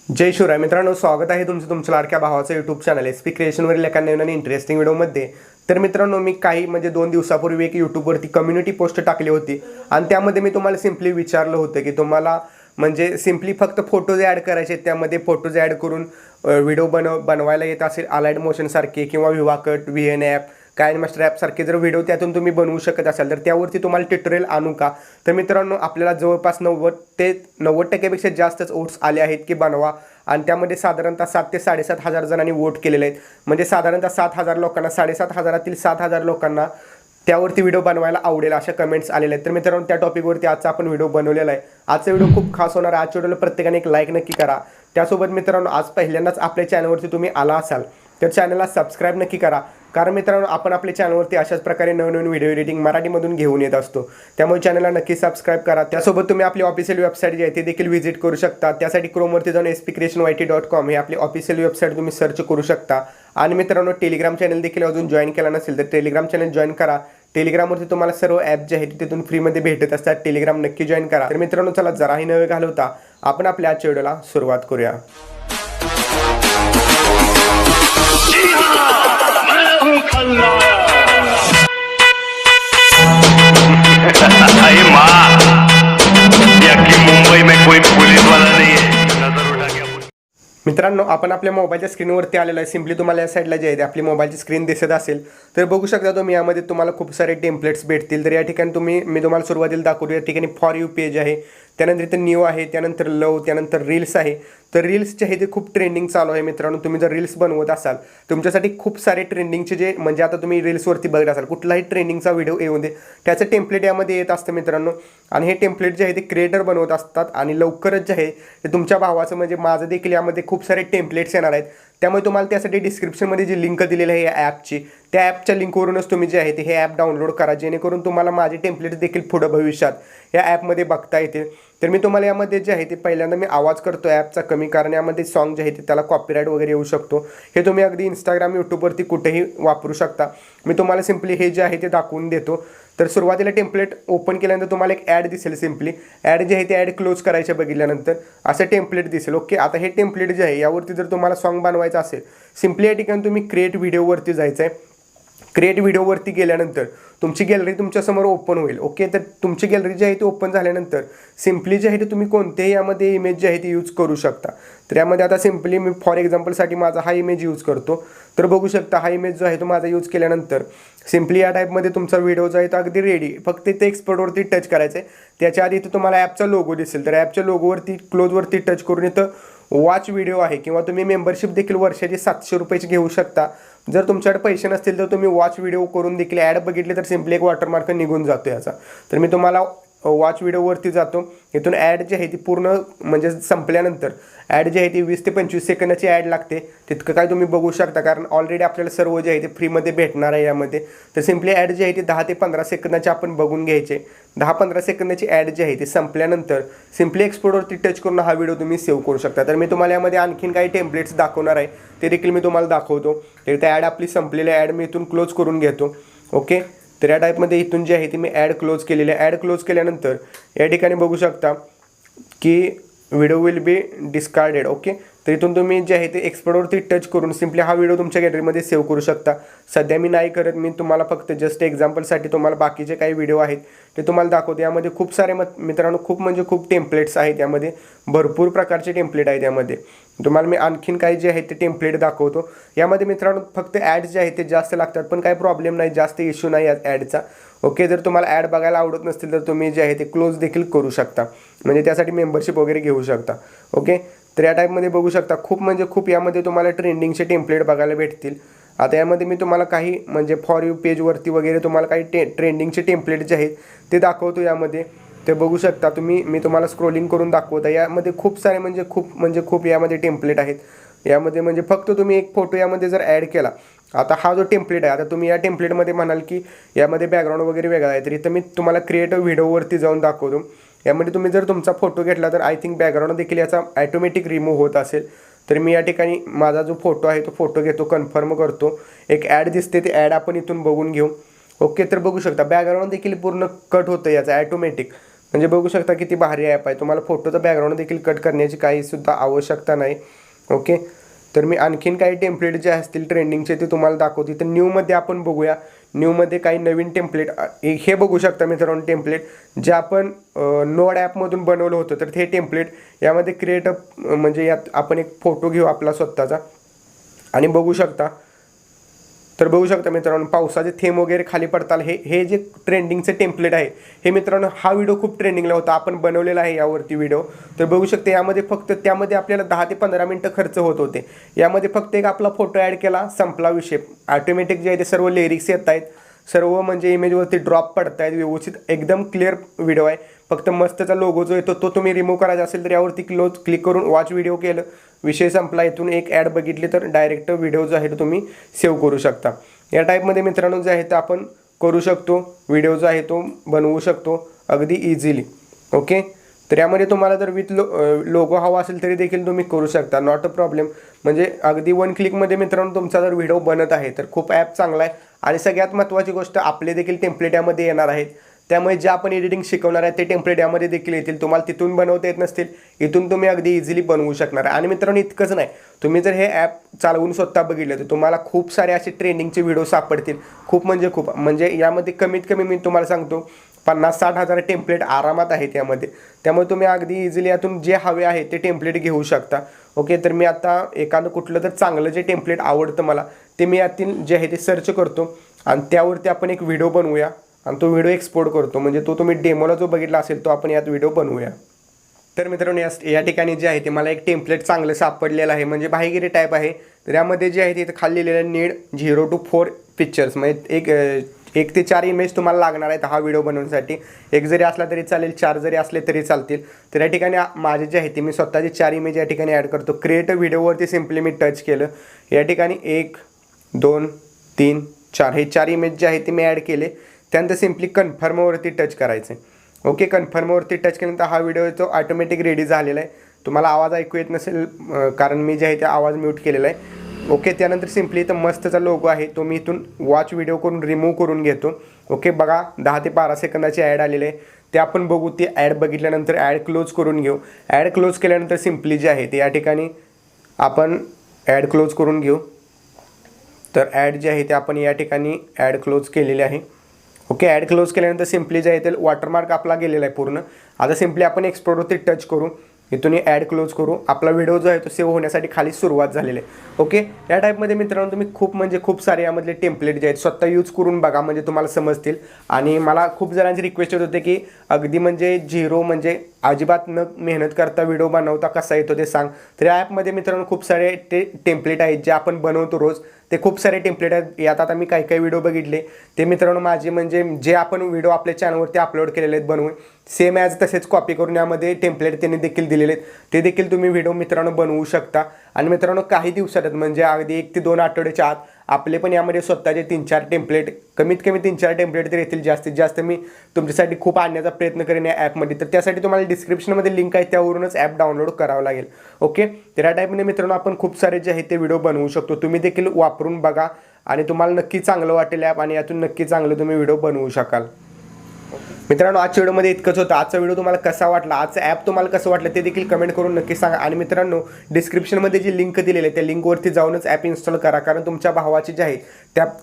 जय शिवराय मित्रांनो, स्वागत आहे तुमचं तुमच्या लाडक्या भावाचं यूट्यूब चॅनल एसपी क्रिएशनवरील एका नवीन आणि इंटरेस्टिंग व्हिडिओमध्ये। तर मित्रांनो, मी काही 2 दिवसापूर्वी एक यूट्यूबवरती कम्युनिटी पोस्ट टाकली होती आणि त्यामध्ये मी तुम्हाला सिंपली विचारलं होतं की तुम्हाला सिंपली फक्त फोटोज ॲड करायचे, त्यामध्ये फोटोज ॲड करून व्हिडिओ बनवायला येत असेल अलाइड मोशन सारखे किंवा VivaCut VN app CREAION master app सारखे जर व्हिडिओ त्यातून तुम्ही बनवू शकत असाल तर त्यावरती तुम्हाला ट्युटोरियल आणू का। तर मित्रांनो, आपल्याला जवळपास 90 ते 90% जास्तच वोट्स आले आहेत की बनवा आणि त्यामध्ये साधारणतः 7 ते 7.5 हजार जणांनी वोट केलेले आहेत। म्हणजे साधारणतः 7,000 लोकांना 7,500 7,000 लोकांना त्यावरती व्हिडिओ बनवायला आवडेल अशा कमेंट्स आलेले आहेत। तर मित्रांनो, त्या टॉपिकवरती आजचा आपण व्हिडिओ बनवलेला आहे। आजचा व्हिडिओ खूप खास होणार आहे। आजच्या व्हिडिओला प्रत्येकाने एक लाईक नक्की करा। त्यासोबत मित्रांनो, आज पहिल्यांदाच आपल्या चॅनलवरती तुम्ही आला असाल तर चॅनलला सबस्क्राइब नक्की करा, कारण मित्रांनो आपण आपल्या चॅनलवरती अशाच प्रकारे नवनवीन व्हिडिओ एडिटिंग मराठीमधून घेऊन येत असतो। त्यामुळे चॅनलला नक्की सबस्क्राइब करा। त्यासोबत तुम्ही आपली ऑफिशियल वेबसाईट जी आहे ती देखील व्हिजिट करू शकता। त्यासाठी क्रोमवरती जाऊन spcreationyt.com हे आपली ऑफिशियल वेबसाईट तुम्ही सर्च करू शकता। आणि मित्रांनो, टेलिग्राम चॅनल देखील अजून जॉईन केला नसेल तर टेलिग्राम चॅनल जॉईन करा। टेलिग्रामवरती तुम्हाला सर्व ॲप जे आहेत तिथून फ्रीमध्ये भेटत असतात। टेलिग्राम नक्की जॉईन करा। तर मित्रांनो, चला जराही न वेळ घालवता आपण आपल्या आजच्या व्हिडिओला सुरुवात करूया। अरे माँ, मुंबई में कोई पुलिस वाला नहीं है, नजर उठा के। मित्रांनो, आपण आपल्या मोबाईलच्या स्क्रीनवरती आलेला आहे। सिंपली तुम्हाला या साईडला जे आहे आपली मोबाईलची स्क्रीन दिसत असेल तर बघू शकता तुम्ही, यामध्ये तुम्हाला खूप सारे टेम्पलेट्स भेटतील। तर या ठिकाणी मी तुम्हाला सुरुवातीला दाखवतो। या ठिकाणी फॉर यू पेज आहे, त्यानंतर इथं न्यू आहे, त्यानंतर लव, त्यानंतर रील्स आहे। तर रील्सचे आहे ते खूप ट्रेंडिंग चालू आहे मित्रांनो। तुम्ही जर रील्स बनवत असाल तुमच्यासाठी खूप सारे ट्रेंडिंगचे जे आता तुम्ही रील्सवरती बघत असाल कुठलाही ट्रेंडिंगचा व्हिडिओ येऊन दे त्याचं टेम्पलेट यामध्ये येत असतं मित्रांनो। आणि हे टेम्पलेट जे आहे ते क्रिएटर बनवत असतात आणि लवकरच जे आहे ते तुमच्या भावाचं माझं देखील यामध्ये खूप सारे टेम्पलेट्स येणार आहेत। त्यामुळे तुम्हाला त्यासाठी डिस्क्रिप्शनमध्ये जी लिंक दिलेली आहे या ॲपची, त्या ॲपच्या लिंकवरूनच तुम्ही जे आहे ते हे ॲप डाउनलोड करा, जेणेकरून तुम्हाला माझे टेम्पलेट्स देखील पुढे भविष्यात या ॲपमध्ये बघता येतील। तर मी तुम्हाला यामध्ये जे आहे ते पहिल्यांदा मी आवाज करतो ॲपचा कमी, कारण यामध्ये सॉन्ग जे आहे ते त्याला कॉपीराईट वगैरे येऊ शकतो। हे तुम्ही अगदी इंस्टाग्राम यूट्यूबवरती कुठेही वापरू शकता। मी तुम्हाला सिंपली हे जे आहे ते दाखवून देतो। तर सुरुवातीला टेम्पलेट ओपन केल्यानंतर तुम्हाला एक ॲड दिसेल। सिंपली ॲड जे आहे ते ॲड क्लोज करायचे बघितल्यानंतर असं टेम्पलेट दिसेल। ओके, आता हे टेम्पलेट जे आहे यावरती जर तुम्हाला सॉन्ग बनवायचं असेल सिंपली या ठिकाणी तुम्ही क्रिएट व्हिडिओवरती जायचं आहे। क्रिएट व्हिडिओवरती गेल्यानंतर तुमची गॅलरी तुमच्यासमोर ओपन होईल। ओके, तर तुमची गॅलरी जी आहे ती ओपन झाल्यानंतर सिंपली जे आहे ते तुम्ही कोणतेही यामध्ये इमेज जे आहे ती यूज करू शकता। तर यामध्ये आता सिंपली मी फॉर एक्झाम्पलसाठी माझा हा इमेज यूज करतो। तर बघू शकता हा इमेज जो आहे तो माझा यूज केल्यानंतर सिंपली या टाईपमध्ये तुमचा व्हिडिओ जो आहे तो अगदी रेडी, फक्त इथे एक्सपोर्टवरती टच करायचं आहे। त्याच्या आधी इथं तुम्हाला ॲपचा लोगो दिसेल, तर ॲपच्या लोगोवरती क्लोजवरती टच करून इथं वॉच व्हिडिओ आहे किंवा तुम्ही मेंबरशिप देखील वर्षाची 700 रुपयाची घेऊ शकता। जर तुमच्याकडे पैसे नसतील तर तुम्ही वॉच व्हिडिओ करून देखील ॲड बघितले तर सिंपली एक वॉटरमार्क निघून जातो याचा। तर मी तुम्हाला वॉच व्हिडिओवरती जातो। इथून ॲड जी आहे ती पूर्ण संपल्यानंतर ॲड जी आहे ती 20 ते 25 सेकंदाची ॲड लागते। तितकं काय तुम्ही बघू शकता, कारण ऑलरेडी आपल्याला सर्व जे आहे ते फ्रीमध्ये भेटणार आहे यामध्ये। तर सिंपली ॲड जी आहे ती 10 ते 15 सेकंदाची आपण बघून घ्यायचे। 10-15 सेकंदाची ॲड जी आहे ती संपल्यानंतर सिंपली एक्सपोर्टवरती टच करून हा व्हिडिओ तुम्ही सेव्ह करू शकता। तर मी तुम्हाला यामध्ये आणखीन काही टेम्पलेट्स दाखवणार आहे, ते देखील मी तुम्हाला दाखवतो। तर इथे ॲड आपली संपलेली ॲड मी इथून क्लोज करून घेतो। ओके, तर या टाईपमध्ये इथून जे आहे ती मी ॲड क्लोज केलेली आहे। ॲड क्लोज केल्यानंतर या ठिकाणी बघू शकता की video will be discarded. Okay, तर इथून तुम्ही जे आहे ते एक्सपोर्टवरती टच करून सिंपली हा व्हिडिओ तुमच्या गॅलरीमध्ये सेव्ह करू शकता। सध्या मी नाही करत, मी तुम्हाला फक्त जस्ट एक्झाम्पलसाठी तुम्हाला बाकीचे काही व्हिडिओ आहेत ते तुम्हाला दाखवतो। यामध्ये खूप सारे मित्रांनो खूप टेम्पलेट्स आहेत, यामध्ये भरपूर प्रकारचे टेम्पलेट आहेत। यामध्ये तुम्हाला मी आणखीन काही जे आहे ते टेम्पलेट दाखवतो। यामध्ये मित्रांनो फक्त ॲड्स जे आहेत ते जास्त लागतात, पण काही प्रॉब्लेम नाही, जास्त इश्यू नाही ॲडचा। ओके, जर तुम्हाला ॲड बघायला आवडत नसतील तर तुम्ही जे आहे ते क्लोज देखील करू शकता, म्हणजे त्यासाठी मेंबरशिप वगैरे घेऊ शकता। ओके, तर या टाईपमध्ये बघू शकता खूप यामध्ये तुम्हाला ट्रेंडिंगचे टेम्पलेट बघायला भेटतील। आता यामध्ये मी तुम्हाला काही फॉर यू पेजवरती वगैरे तुम्हाला काही ट्रेंडिंगचे टेम्पलेट जे आहेत ते दाखवतो यामध्ये। ते बघू शकता तुम्ही, मी तुम्हाला स्क्रोलिंग करून दाखवतो। यामध्ये खूप सारे खूप यामध्ये टेम्पलेट आहेत। यामध्ये फक्त तुम्ही एक फोटो यामध्ये जर ॲड केला, आता हा जो टेम्पलेट आहे, आता तुम्ही या टेम्पलेटमध्ये म्हणाल की यामध्ये बॅकग्राऊंड वगैरे वेगळा आहे, तर इथं मी तुम्हाला क्रिएटिव्ह व्हिडिओवरती जाऊन दाखवतो। यामध्ये तुम्ही जर तुमचा फोटो घेतला तर आय थिंक बॅकग्राऊंड देखील याचा ॲटोमॅटिक रिमूव्ह होत असेल। तर मी या ठिकाणी माझा जो फोटो आहे तो फोटो घेतो, कन्फर्म करतो, एक ॲड दिसते ते ॲड आपण इथून बघून घेऊ। ओके, तर बघू शकता बॅकग्राऊंड देखील पूर्ण कट होतं याचा ॲटोमॅटिक। म्हणजे बघू शकता किती भारी ॲप आहे. तुम्हाला फोटोचा बॅकग्राऊंड देखील कट करण्याची काहीसुद्धा आवश्यकता नाही. ओके, तर मी आणखीन काही टेम्पलेट जे असतील ट्रेंडिंगचे ते तुम्हाला दाखवते. तर न्यूमध्ये आपण बघूया. न्यूमध्ये काही नवीन टेम्पलेट हे बघू शकता मित्रांनो. टेम्पलेट जे आपण नोड ॲपमधून बनवलं होतं, तर हे टेम्पलेट यामध्ये क्रिएट म्हणजे यात आपण एक फोटो घेऊ आपला स्वतःचा आणि बघू शकता. तर बघू शकता मित्रांनो, पावसाचे थेंब वगैरे खाली पडताल हे जे ट्रेंडिंगचे टेम्पलेट आहे हे मित्रांनो, हा व्हिडिओ खूप ट्रेंडिंगला होता. आपण बनवलेला आहे यावरती व्हिडिओ. तर बघू शकता यामध्ये फक्त त्यामध्ये आपल्याला 10 ते 15 मिनटं खर्च होत होते. यामध्ये फक्त एक आपला फोटो ॲड केला, संपला विषय. ऑटोमॅटिक जे आहे ते सर्व लिरिक्स येत आहेत, सर्व म्हणजे इमेजवरती ड्रॉप पडत आहेत व्यवस्थित. एकदम क्लिअर व्हिडिओ आहे. फक्त मस्तचा लोगो जो येतो तो तुम्ही रिमूव्ह करायचा असेल तर यावरती क्लिक करून वॉच व्हिडिओ केलं, विषय संपला. इथून एक ॲड बघितली तर डायरेक्ट व्हिडिओ जो आहे तो तुम्ही सेव्ह करू शकता. या टाईपमध्ये मित्रांनो जे आहे ते आपण करू शकतो. व्हिडिओ जो आहे तो बनवू शकतो अगदी इझिली. ओके, तर यामध्ये तुम्हाला जर विथ लोगो हवा असेल तरी देखील तुम्ही करू शकता, नॉट अ प्रॉब्लेम. म्हणजे अगदी 1 क्लिकमध्ये मित्रांनो तुमचा जर व्हिडिओ बनत आहे तर खूप ॲप चांगला आहे. आणि सगळ्यात महत्त्वाची गोष्ट, आपले देखील टेम्पलेट यामध्ये येणार आहेत. त्यामुळे जे आपण एडिटिंग शिकवणार आहे ते टेम्पलेट यामध्ये देखील येतील. तुम्हाला तिथून बनवता येत नसतील, इथून तुम्ही अगदी इझिली बनवू शकणार. आणि मित्रांनो इतकंच नाही, तुम्ही जर हे ॲप चालवून स्वतः बघितलं तर तुम्हाला खूप सारे असे ट्रेंडिंगचे व्हिडिओ सापडतील. खूप म्हणजे यामध्ये कमीत कमी मी तुम्हाला सांगतो 50-60 हजार टेम्पलेट आरामात आहेत यामध्ये. त्यामुळे तुम्ही अगदी इझिली यातून जे हवे आहे ते टेम्पलेट घेऊ शकता. ओके, तर मी आता एखादं कुठलं तर चांगलं जे टेम्पलेट आवडतं मला ते मी यातील जे आहे ते सर्च करतो आणि त्यावरती आपण एक व्हिडिओ बनवूया आणि तो व्हिडिओ एक्सपोर्ट करतो. म्हणजे तो तुम्ही डेमोला जो बघितला असेल तो आपण यात व्हिडिओ बनवूया. तर मित्रांनो या ठिकाणी जे आहे ते मला एक टेम्पलेट चांगलं सापडलेलं आहे, म्हणजे भाईगिरी टाईप आहे. तर यामध्ये जे आहे ते खाली लिहिलेलं आहे नीड 0 to 4 पिक्चर्स. म्हणजे 1 ते 4 इमेज तुम्हाला लागणार आहेत हा व्हिडिओ बनवण्यासाठी. एक जरी असला तरी चालेल, 4 जरी असले तरी चालतील. तर या ठिकाणी माझे जे आहे ते मी स्वतःचे 4 इमेज या ठिकाणी ॲड करतो. क्रिएट अ व्हिडिओवरती सिम्पली मी टच केलं. या ठिकाणी 1, 2, 3, 4 हे 4 इमेज जे आहे ते मी ॲड केले. त्यानंतर सिम्पली कन्फर्मवरती टच करायचं. ओके, कन्फर्मवरती टच केल्यानंतर हा व्हिडिओ तो ऑटोमॅटिक रेडी झालेला आहे. तुम्हाला आवाज ऐकू येत नसेल कारण मी जे आहे ते आवाज म्यूट केलेला आहे. ओके, त्यानंतर सिम्पली इथं मस्तचा लोगो आहे तो मी इथून वॉच व्हिडिओ करून रिमूव्ह करून घेतो. ओके, बघा 10 ते 12 सेकंदाची ॲड आलेली आहे. ते आपण बघू. ती ॲड बघितल्यानंतर ॲड क्लोज करून घेऊ. ॲड क्लोज केल्यानंतर सिम्पली जे आहे ते या ठिकाणी आपण ॲड क्लोज करून घेऊ. तर ॲड जे आहे ते आपण या ठिकाणी ॲड क्लोज केलेली आहे. ओके, ॲड क्लोज केल्यानंतर सिम्पली जे आहे ते वॉटरमार्क आपला गेलेला आहे पूर्ण. आता सिम्पली आपण एक्सपोर्टवरती टच करू, इथून ॲड क्लोज करू. आपला व्हिडिओ जो आहे तो सेव्ह होण्यासाठी खाली सुरुवात झालेली आहे. ओके, या टाईपमध्ये मित्रांनो तुम्ही खूप सारे यामधले टेम्पलेट जे आहेत स्वतः यूज करून बघा, म्हणजे तुम्हाला समजतील. आणि मला खूप जणांची रिक्वेस्ट होत होते की अगदी म्हणजे झिरो म्हणजे अजिबात न मेहनत करता व्हिडिओ बनवता कसा येतो ते सांग. तर या ॲपमध्ये मित्रांनो खूप सारे टेम्पलेट आहेत जे आपण बनवतो रोज. ते खूप सारे टेम्पलेट आहेत. यात आता मी काही व्हिडिओ बघितले ते मित्रांनो माझे म्हणजे जे आपण व्हिडिओ आपल्या चॅनलवरती अपलोड केलेले आहेत बनवून, सेम ॲज तसेच कॉपी करून यामध्ये टेम्पलेट त्यांनी देखील दिलेले आहेत. ते देखील तुम्ही व्हिडिओ मित्रांनो बनवू शकता. आणि मित्रांनो काही दिवसात म्हणजे अगदी 1 ते 2 आठवड्याच्या आत आपले पण यामध्ये स्वतःचे 3-4 टेम्पलेट, कमीत कमी 3-4 टेम्पलेट तर येतील. जास्तीत जास्त मी तुमच्यासाठी खूप आणण्याचा प्रयत्न करेन या ॲपमध्ये. तर त्यासाठी तुम्हाला डिस्क्रिप्शनमध्ये लिंक आहे, त्यावरूनच ॲप डाउनलोड करावं लागेल. ओके, तर या टाईपमध्ये मित्रांनो आपण खूप सारे जे आहे ते व्हिडिओ बनवू शकतो. तुम्ही देखील वापरून बघा आणि तुम्हाला नक्की चांगलं वाटेल ॲप आणि यातून नक्की चांगलं तुम्ही व्हिडिओ बनवू शकाल. मित्रांनो आजच्या व्हिडिओमध्ये इतकंच होतं. आजचा व्हिडिओ तुम्हाला कसा वाटला, आजचं ॲप तुम्हाला कसं वाटलं ते देखील कमेंट करून नक्की सांगा. आणि मित्रांनो डिस्क्रिप्शनमध्ये जी लिंक दिलेली आहे त्या लिंकवरती जाऊनच ॲप इन्स्टॉल करा, कारण तुमच्या भावाचे जे आहे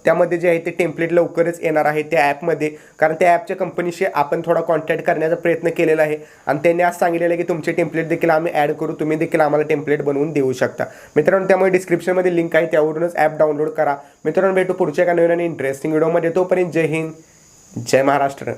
त्यामध्ये जे आहे ते टेम्पलेट लवकरच येणार आहे त्या ॲपमध्ये. कारण त्या ॲपच्या कंपनीशी आपण थोडा कॉन्टॅक्ट करण्याचा प्रयत्न केलेला आहे आणि त्यांनी आज सांगितलेलं आहे की तुमचे टेम्पलेट देखील आम्ही ॲड करू, तुम्ही देखील आम्हाला टेम्पलेट बनवून देऊ शकता. मित्रांनो त्यामुळे डिस्क्रिप्शनमध्ये लिंक आहे, त्यावरूनच ॲप डाउनलोड करा. मित्रांनो भेटू पुढच्या एका नवीन आणि इंटरेस्टिंग व्हिडिओमध्ये. तोपर्यंत जय हिंद, जय महाराष्ट्र.